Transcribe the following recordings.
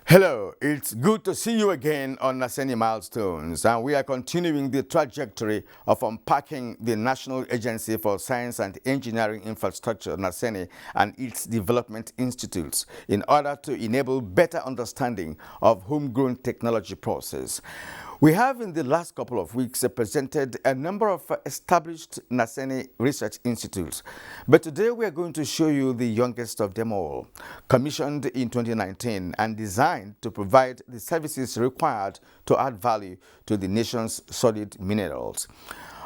Hello, it's good to see you again on NASENI Milestones, and we are continuing the trajectory of unpacking the National Agency for Science and Engineering Infrastructure, NASENI, and its development institutes in order to enable better understanding of homegrown technology process. We have in the last couple of weeks presented a number of established NASENI research institutes, but today we are going to show you the youngest of them all, commissioned in 2019 and designed to provide the services required to add value to the nation's solid minerals.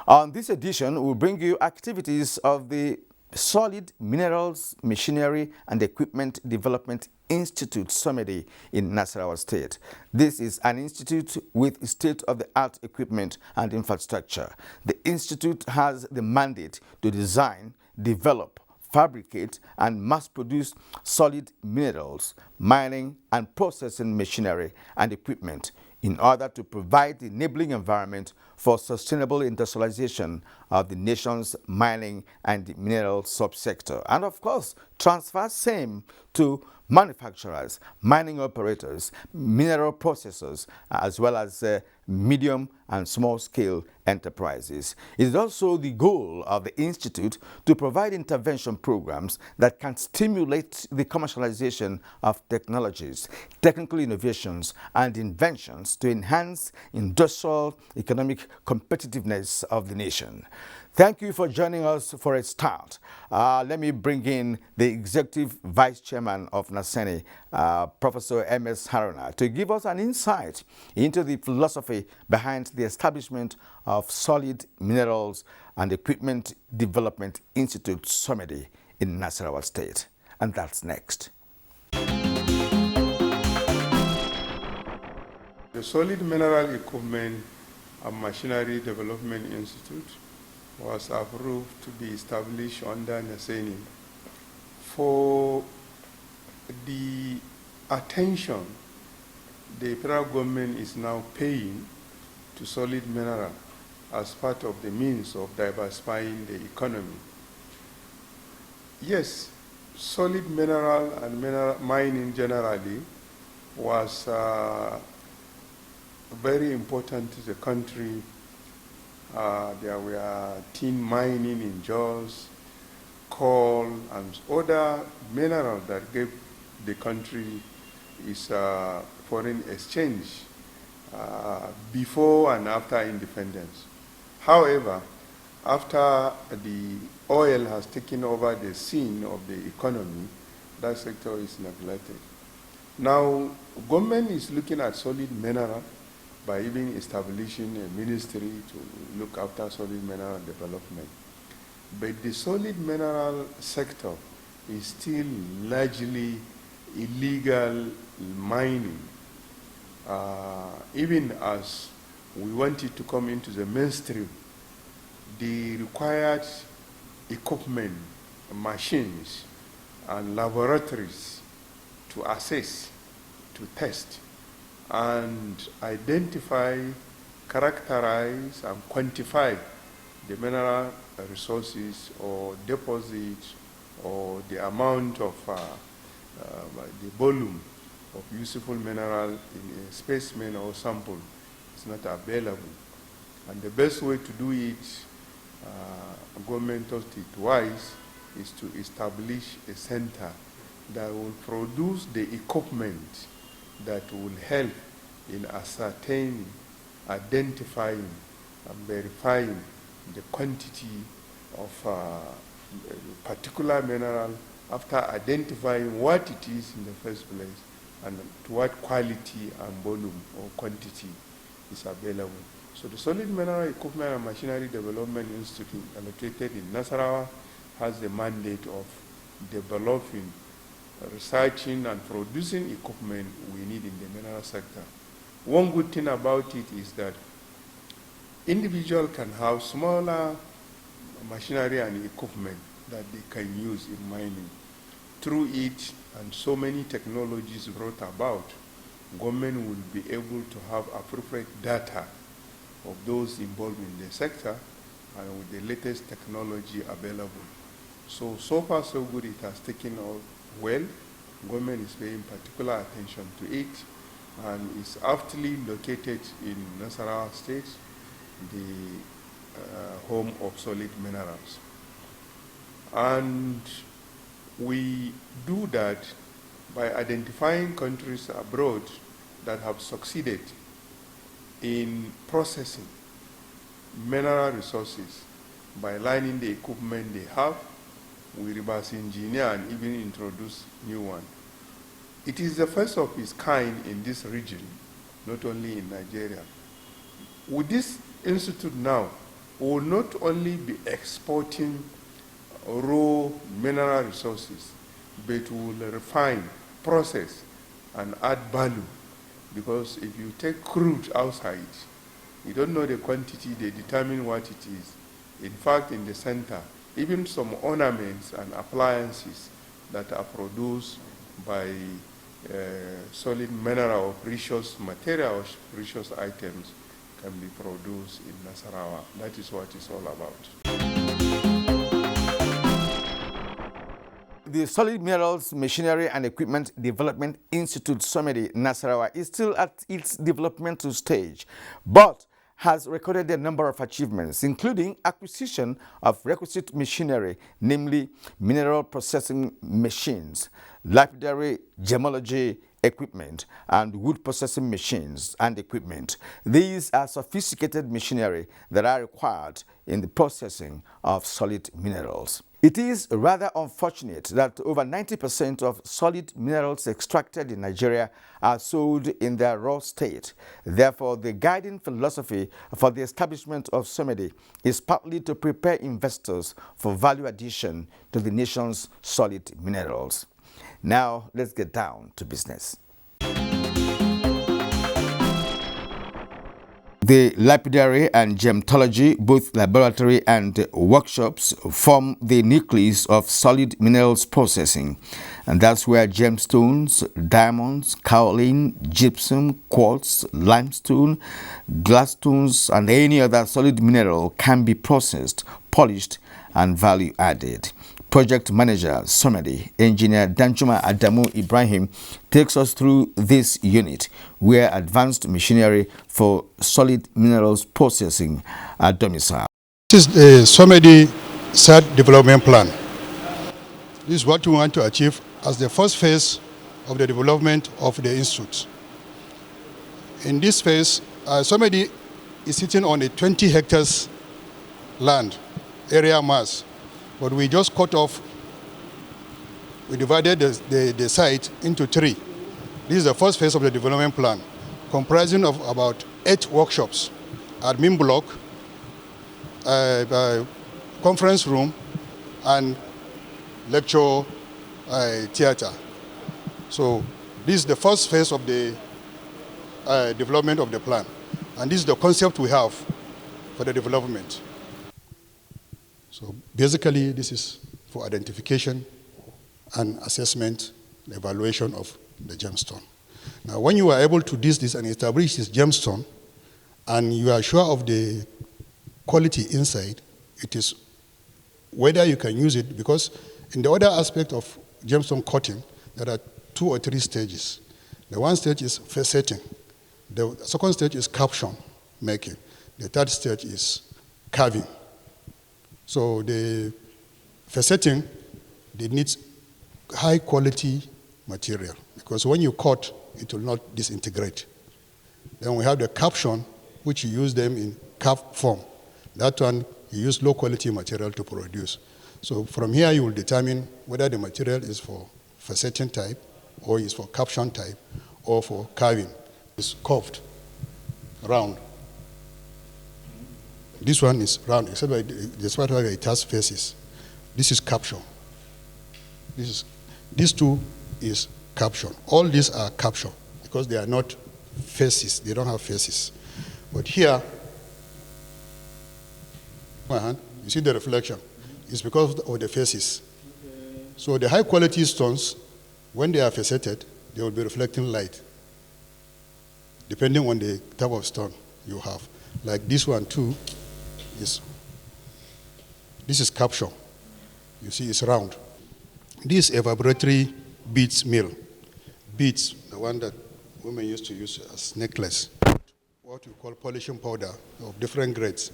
On this edition, we'll bring you activities of the Solid Minerals, Machinery and Equipment Development Institute, SOMMEDI, in Nasarawa State. This is an institute with state-of-the-art equipment and infrastructure. The institute has the mandate to design, develop, fabricate and mass-produce solid minerals, mining and processing machinery and equipment in order to provide the enabling environment for sustainable industrialization of the nation's mining and mineral subsector, and of course transfer same to manufacturers, mining operators, mineral processors, as well as medium and small-scale enterprises. It is also the goal of the Institute to provide intervention programs that can stimulate the commercialization of technologies, technical innovations, and inventions to enhance industrial economic competitiveness of the nation. Thank you for joining us for a start. Let me bring in the Executive Vice Chairman of NASENI, Professor M.S. Haruna, to give us an insight into the philosophy behind the establishment of Solid Minerals and Equipment Development Institute, SOMMEDI, in Nasarawa State. And that's next. The Solid Mineral Equipment and Machinery Development Institute was approved to be established under NASENI for the attention the federal government is now paying to solid mineral as part of the means of diversifying the economy. Yes, solid mineral and mineral mining generally was very important to the country. There were tin mining in Jos, coal, and other minerals that gave the country its foreign exchange before and after independence. However, after the oil has taken over the scene of the economy, that sector is neglected. Now, government is looking at solid mineral by even establishing a ministry to look after solid mineral development. But the solid mineral sector is still largely illegal mining. Even as we want it to come into the mainstream, the required equipment, machines, and laboratories to assess, to test, and identify, characterize, and quantify the mineral resources or deposits or the amount of the volume of useful mineral in a specimen or sample is not available. And the best way to do it, government thought it wise, is to establish a center that will produce the equipment that will help in ascertaining, identifying, and verifying the quantity of particular mineral after identifying what it is in the first place and to what quality and volume or quantity is available. So the Solid Mineral Equipment and Machinery Development Institute, located in Nasarawa, has the mandate of developing, researching, and producing equipment we need in the mineral sector. One good thing about it is that individuals can have smaller machinery and equipment that they can use in mining. Through it and so many technologies brought about, government will be able to have appropriate data of those involved in the sector and with the latest technology available. So far so good, it has taken off well, Government is paying particular attention to it, and is aptly located in Nasarawa State, the home of solid minerals. And we do that by identifying countries abroad that have succeeded in processing mineral resources by lining the equipment they have. We reverse engineer and even introduce new one. It is the first of its kind in this region, not only in Nigeria. With this institute now, we will not only be exporting raw mineral resources, but we will refine, process, and add value. Because if you take crude outside, you don't know the quantity, they determine what it is. In fact, in the center, even some ornaments and appliances that are produced by solid mineral or precious materials, precious items can be produced in Nasarawa. That is what it's all about. The Solid Minerals Machinery and Equipment Development Institute SOMMEDI Nasarawa is still at its developmental stage, but has recorded a number of achievements, including acquisition of requisite machinery, namely mineral processing machines, lapidary gemology equipment, and wood processing machines and equipment. These are sophisticated machinery that are required in the processing of solid minerals. It is rather unfortunate that over 90% of solid minerals extracted in Nigeria are sold in their raw state. Therefore, the guiding philosophy for the establishment of SOMMEDI is partly to prepare investors for value addition to the nation's solid minerals. Now, let's get down to business. The lapidary and gemology, both laboratory and workshops, form the nucleus of solid minerals processing. And that's where gemstones, diamonds, kaolin, gypsum, quartz, limestone, glassstones, and any other solid mineral can be processed, polished, and value added. Project Manager, SOMMEDI, Engineer Danjuma Adamu Ibrahim, takes us through this unit where advanced machinery for solid minerals processing are domiciled. This is the SOMMEDI site development plan. This is what we want to achieve as the first phase of the development of the institute. In this phase, SOMMEDI is sitting on a 20 hectares land, area mass. But we just cut off, we divided the site into 3. This is the first phase of the development plan, comprising of about 8 workshops, admin block, conference room, and lecture theater. So this is the first phase of the development of the plan. And this is the concept we have for the development. So basically, this is for identification and assessment, the evaluation of the gemstone. Now, when you are able to do this and establish this gemstone, and you are sure of the quality inside, it is whether you can use it, because in the other aspect of gemstone cutting, there are 2 or 3 stages. The one stage is facetting. The second stage is caption making. The third stage is carving. So the facetting, they need high quality material, because when you cut, it will not disintegrate. Then we have the caption, which you use them in cap form. That one, you use low quality material to produce. So from here, you will determine whether the material is for facetting type, or is for caption type, or for carving. It's curved, round. This one is round, except by despite where it has faces. This is caption. These 2 is caption. All these are caption because they are not faces. They don't have faces. But here, you see the reflection. It's because of the faces. So the high quality stones, when they are faceted, they will be reflecting light, depending on the type of stone you have. Like this one too. This is caption. You see, it's round. This is a vibratory beads mill. Beads, the one that women used to use as necklace. What we call polishing powder of different grades.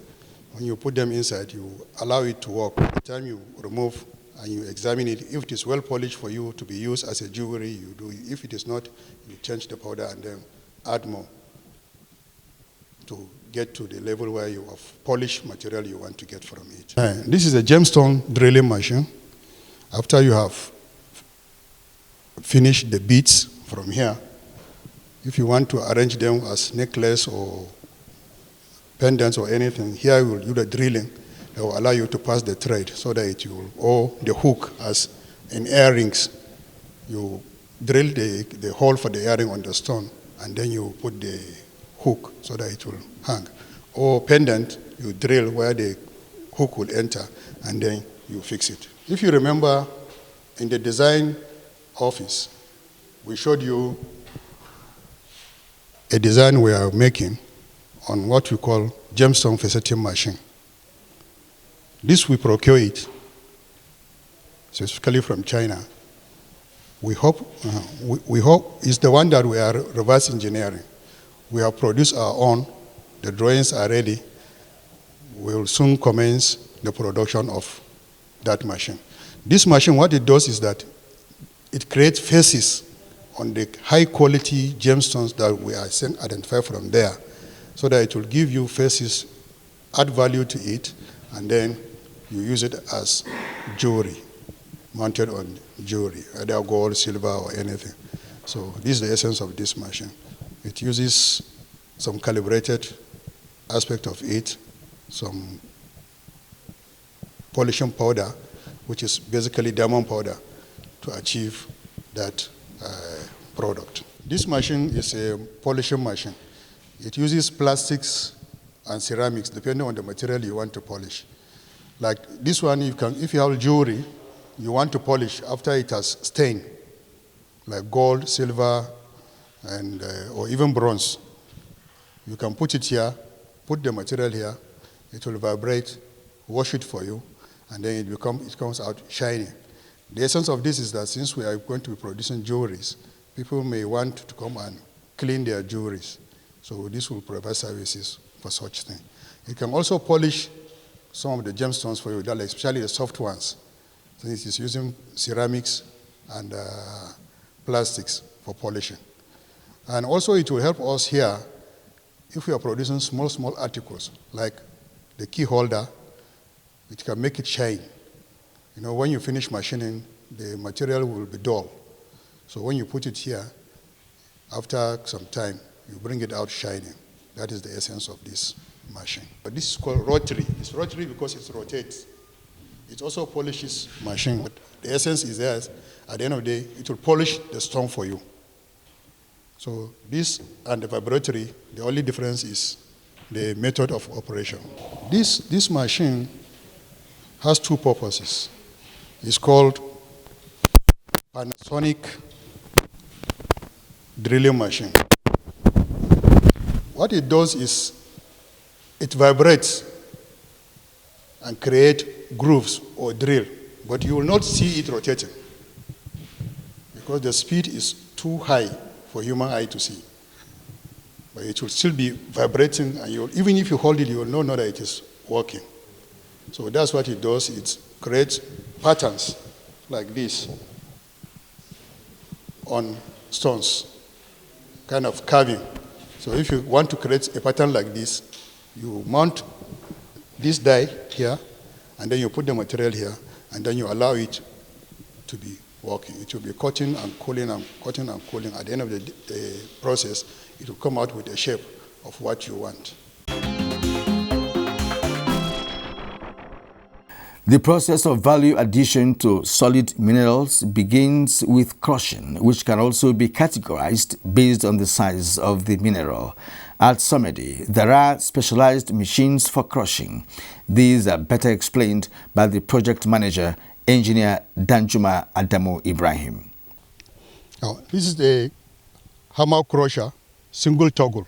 When you put them inside, you allow it to work. By the time you remove and you examine it, if it is well polished for you to be used as a jewelry, you do. If it is not, you change the powder and then add more to get to the level where you have polished material you want to get from it. This is a gemstone drilling machine. After you have finished the beads from here, if you want to arrange them as necklace or pendants or anything, here you will do the drilling. It will allow you to pass the thread so that it will, or the hook as in earrings. You drill the hole for the earring on the stone, and then you put the hook so that it will hang. Or pendant, you drill where the hook will enter, and then you fix it. If you remember, in the design office, we showed you a design we are making on what we call gemstone faceting machine. This we procure it specifically from China. We hope it's the one that we are reverse engineering. We have produced our own. The drawings are ready. We will soon commence the production of that machine. This machine, what it does is that it creates faces on the high quality gemstones that we are identified from there, so that it will give you faces, add value to it, and then you use it as jewelry, mounted on jewelry, either gold, silver, or anything. So this is the essence of this machine. It uses some calibrated aspect of it, some polishing powder, which is basically diamond powder, to achieve that product. This machine is a polishing machine. It uses plastics and ceramics, depending on the material you want to polish. Like this one, if you have jewelry, you want to polish after it has stained, like gold, silver, and or even bronze. You can put it here, put the material here, it will vibrate, wash it for you, and then it comes out shiny. The essence of this is that since we are going to be producing jewelries, people may want to come and clean their jewelries. So this will provide services for such thing. It can also polish some of the gemstones for you, especially the soft ones. So it is using ceramics and plastics for polishing. And also it will help us here if we are producing small articles, like the key holder. It can make it shine. You know, when you finish machining, the material will be dull. So when you put it here, after some time, you bring it out shining. That is the essence of this machine. But this is called rotary. It's rotary because it rotates. It also polishes machine. But the essence is there. At the end of the day, it will polish the stone for you. So this and the vibratory, the only difference is the method of operation. This machine has two purposes. It's called Panasonic drilling machine. What it does is it vibrates and create grooves or drill, but you will not see it rotating because the speed is too high for human eye to see. But it will still be vibrating, and even if you hold it, you will know that it is working. So that's what it does. It creates patterns like this on stones, kind of carving. So if you want to create a pattern like this, you mount this die here, and then you put the material here, and then you allow it to be working. It will be cutting and cooling and cutting and cooling. At the end of the process, it will come out with a shape of what you want. The process of value addition to solid minerals begins with crushing, which can also be categorized based on the size of the mineral. At SOMMEDI, there are specialized machines for crushing. These are better explained by the project manager, Engineer Danjuma Adamu Ibrahim. Now, this is the hammer crusher, single toggle.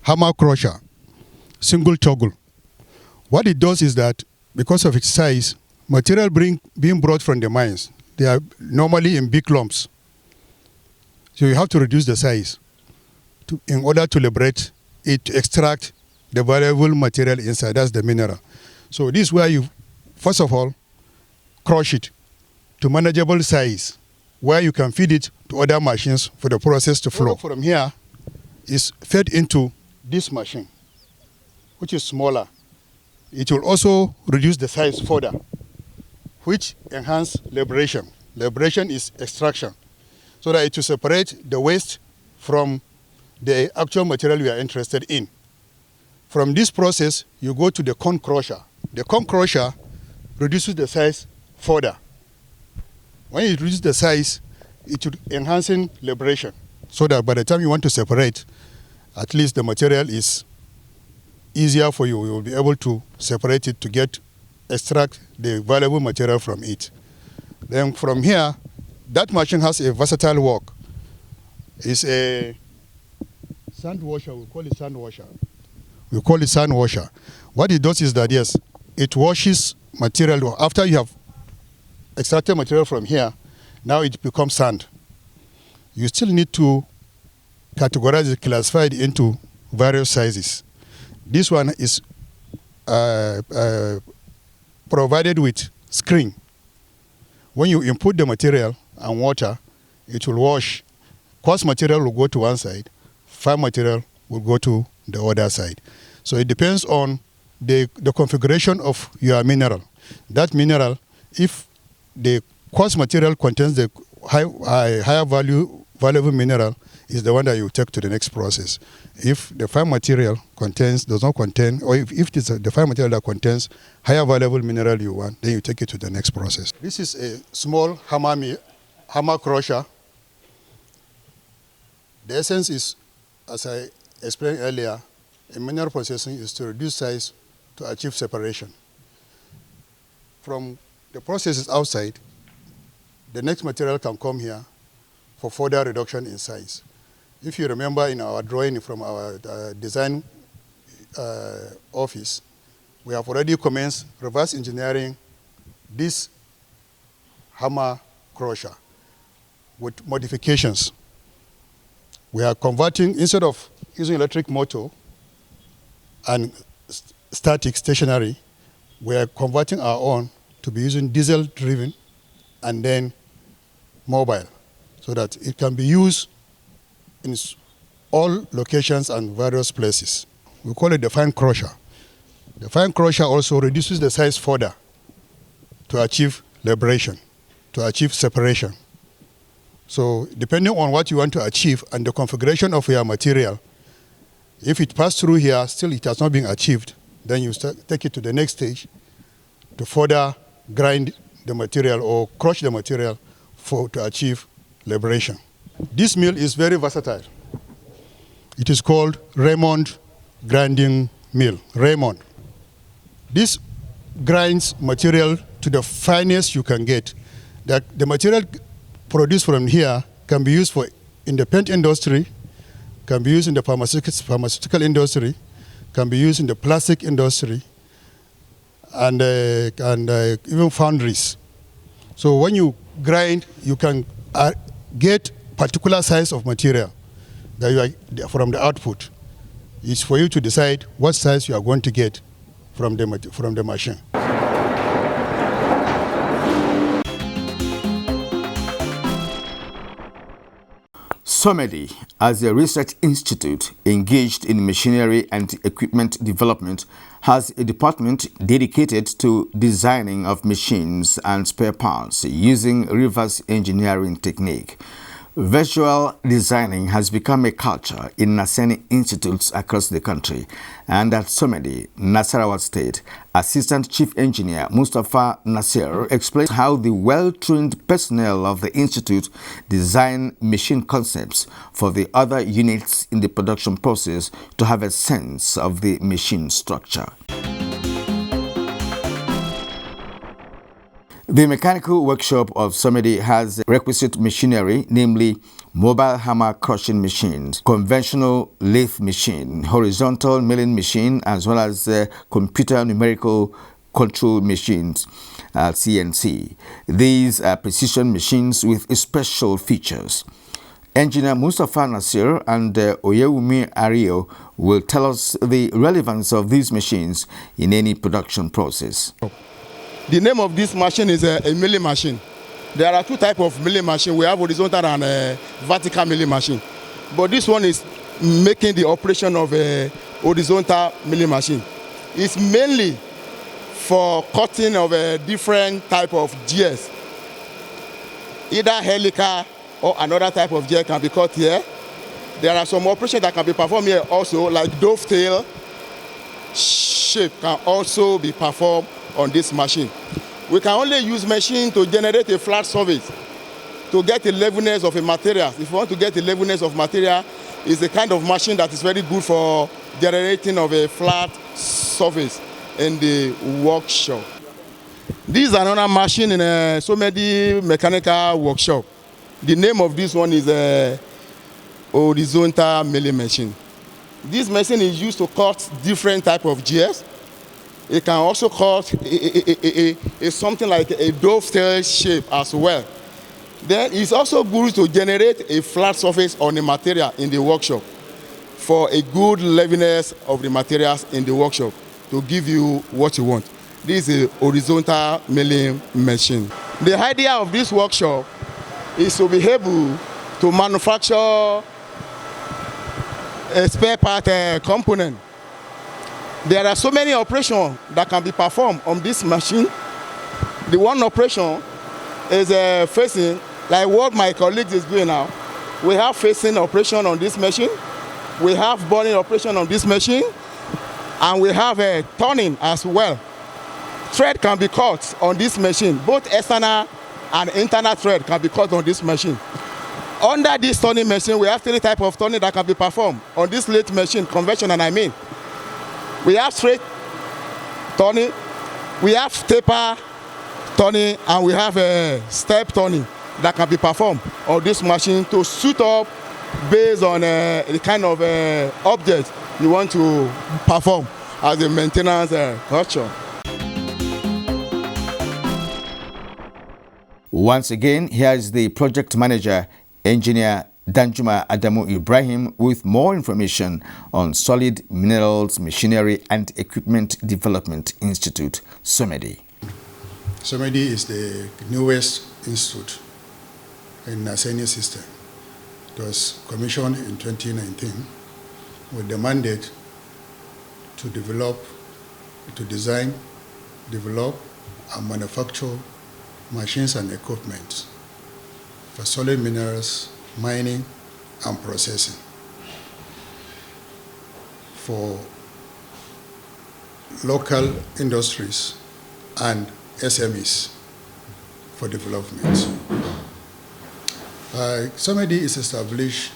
Hammer crusher, single toggle. What it does is that because of its size, material being brought from the mines, they are normally in big lumps. So you have to reduce the size in order to liberate it, to extract the valuable material inside, that's the mineral. So this is where you, first of all, crush it to manageable size, where you can feed it to other machines for the process to flow. From here is fed into this machine, which is smaller. It will also reduce the size further, which enhance liberation. Liberation is extraction, so that it will separate the waste from the actual material you are interested in. From this process, you go to the cone crusher. The cone crusher reduces the size further. When it reduces the size, it will enhancing liberation, so that by the time you want to separate, at least the material is easier for you. You will be able to separate it to extract the valuable material from it. Then from here, that machine has a versatile work. It's a sand washer, we call it sand washer. We call it sand washer. What it does is that, yes, it washes material. After you have extracted material from here, now it becomes sand. You still need to categorize it, classify it into various sizes. This one is provided with screen. When you input the material and water, it will wash. Coarse material will go to one side, fine material will go to the other side. So it depends on the configuration of your mineral. That mineral, if the coarse material contains the higher valuable mineral, is the one that you take to the next process. If the fine material does not contain, or if it is the fine material that contains higher valuable mineral you want, then you take it to the next process. This is a small hammer crusher. The essence is, as I explained earlier, in mineral processing is to reduce size to achieve separation. From the processes outside, the next material can come here for further reduction in size. If you remember in our drawing from our design office, we have already commenced reverse engineering this hammer crusher with modifications. We are converting, instead of using electric motor and static, stationary, we are converting our own to be using diesel driven and then mobile, so that it can be used in all locations and various places. We call it the fine crusher. The fine crusher also reduces the size further to achieve liberation, to achieve separation. So depending on what you want to achieve and the configuration of your material, if it passed through here, still it has not been achieved, then you take it to the next stage to further grind the material or crush the material to achieve liberation. This mill is very versatile. It is called Raymond Grinding Mill, Raymond. This grinds material to the finest you can get. The material produced from here can be used in the paint industry, can be used in the pharmaceutical industry, can be used in the plastic industry, and even foundries. So when you grind, you can get particular size of material that you are from the output. It's for you to decide what size you are going to get from the machine. SOMMEDI, as a research institute engaged in machinery and equipment development, has a department dedicated to designing of machines and spare parts using reverse engineering technique. Visual designing has become a culture in NASENI institutes across the country, and at SOMMEDI, Nasarawa State, Assistant Chief Engineer Mustafa Nasir explains how the well-trained personnel of the institute design machine concepts for the other units in the production process to have a sense of the machine structure. The mechanical workshop of SOMMEDI has requisite machinery, namely mobile hammer crushing machines, conventional lathe machine, horizontal milling machine, as well as computer numerical control machines, CNC. These are precision machines with special features. Engineer Mustafa Nasir and Umeayo will tell us the relevance of these machines in any production process. The name of this machine is a milling machine. There are two types of milling machine. We have horizontal and vertical milling machine. But this one is making the operation of a horizontal milling machine. It's mainly for cutting of a different type of gears. Either helical or another type of gear can be cut here. There are some operations that can be performed here also, like dovetail shape can also be performed on this machine. We can only use machine to generate a flat surface, to get the levenness of a material. If you want to get the levenness of material, it's the kind of machine that is very good for generating of a flat surface in the workshop. This is another machine in a SOMMEDI mechanical workshop. The name of this one is a horizontal milling machine. This machine is used to cut different type of gears. It can also cut something like a dovetail shape as well. Then it's also good to generate a flat surface on the material in the workshop for a good levenness of the materials in the workshop to give you what you want. This is a horizontal milling machine. The idea of this workshop is to be able to manufacture a spare part component. There are so many operations that can be performed on this machine. The one operation is facing, like what my colleague is doing now. We have facing operation on this machine. We have boring operation on this machine. And we have a turning as well. Thread can be cut on this machine. Both external and internal thread can be cut on this machine. Under this turning machine, we have three types of turning that can be performed on this lathe machine, conventional I mean. We have straight turning, we have taper turning, and we have a step turning that can be performed on this machine to suit up based on the kind of object you want to perform as a maintenance culture. Once again, here is the project manager, Engineer Danjuma Adamu Ibrahim, with more information on Solid Minerals Machinery and Equipment Development Institute, SOMMEDI. SOMMEDI is the newest institute in NASENI system. It was commissioned in 2019 with the mandate to design, develop, and manufacture machines and equipment for solid minerals, mining, and processing for local industries and SMEs for development. SOMMEDI is established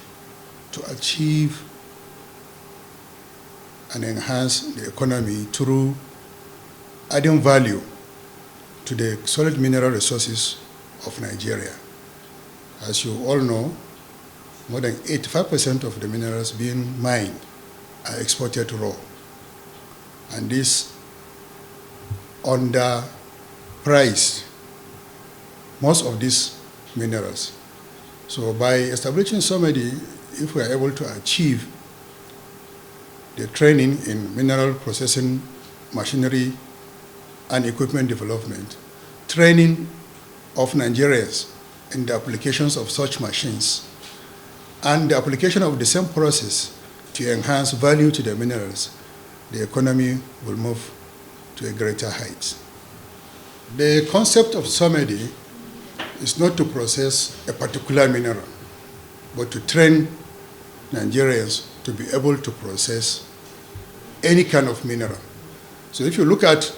to achieve and enhance the economy through adding value to the solid mineral resources of Nigeria. As you all know, more than 85% of the minerals being mined are exported raw. And this underpriced most of these minerals. So by establishing SOMMEDI, if we are able to achieve the training in mineral processing, machinery, and equipment development, training of Nigerians in the applications of such machines, and the application of the same process to enhance value to the minerals, the economy will move to a greater height. The concept of SOMMEDI is not to process a particular mineral, but to train Nigerians to be able to process any kind of mineral. So if you look at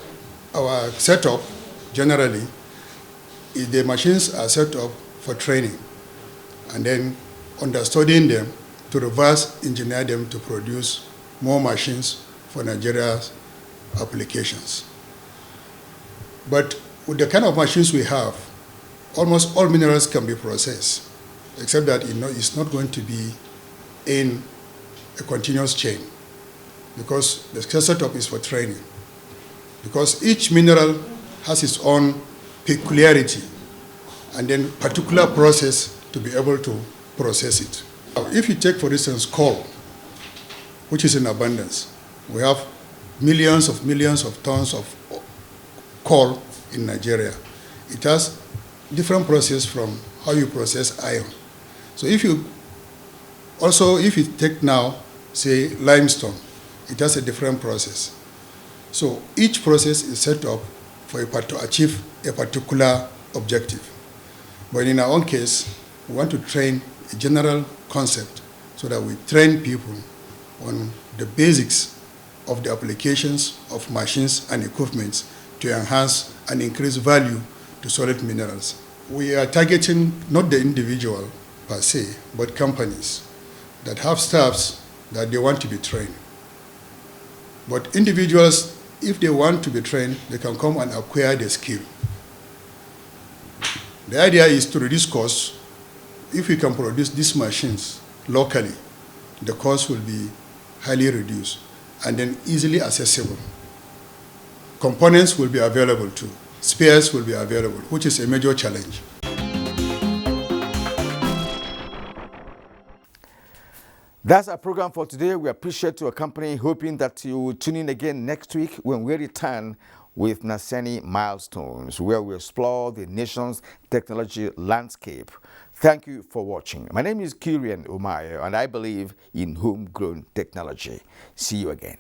our setup, generally, the machines are set up for training, and then understudying them to reverse engineer them to produce more machines for Nigeria's applications. But with the kind of machines we have, almost all minerals can be processed, except that it's not going to be in a continuous chain, because the setup is for training. because each mineral has its own peculiarity and then particular process to be able to process it. If you take, for instance, coal, which is in abundance, we have millions of tons of coal in Nigeria. It has different process from how you process iron. So if you take now, say, limestone, it has a different process. So each process is set up to achieve a particular objective. But in our own case, we want to train a general concept so that we train people on the basics of the applications of machines and equipment to enhance and increase value to solid minerals. We are targeting not the individual per se, but companies that have staffs that they want to be trained. But individuals, if they want to be trained, they can come and acquire the skill. The idea is to reduce costs. If we can produce these machines locally, the cost will be highly reduced and then easily accessible. Components will be available too. Spares will be available, which is a major challenge. That's our program for today. We appreciate your company, hoping that you will tune in again next week when we return with NASENI Milestones, where we explore the nation's technology landscape. Thank you for watching. My name is Kierian, Umeayo, and I believe in homegrown technology. See you again.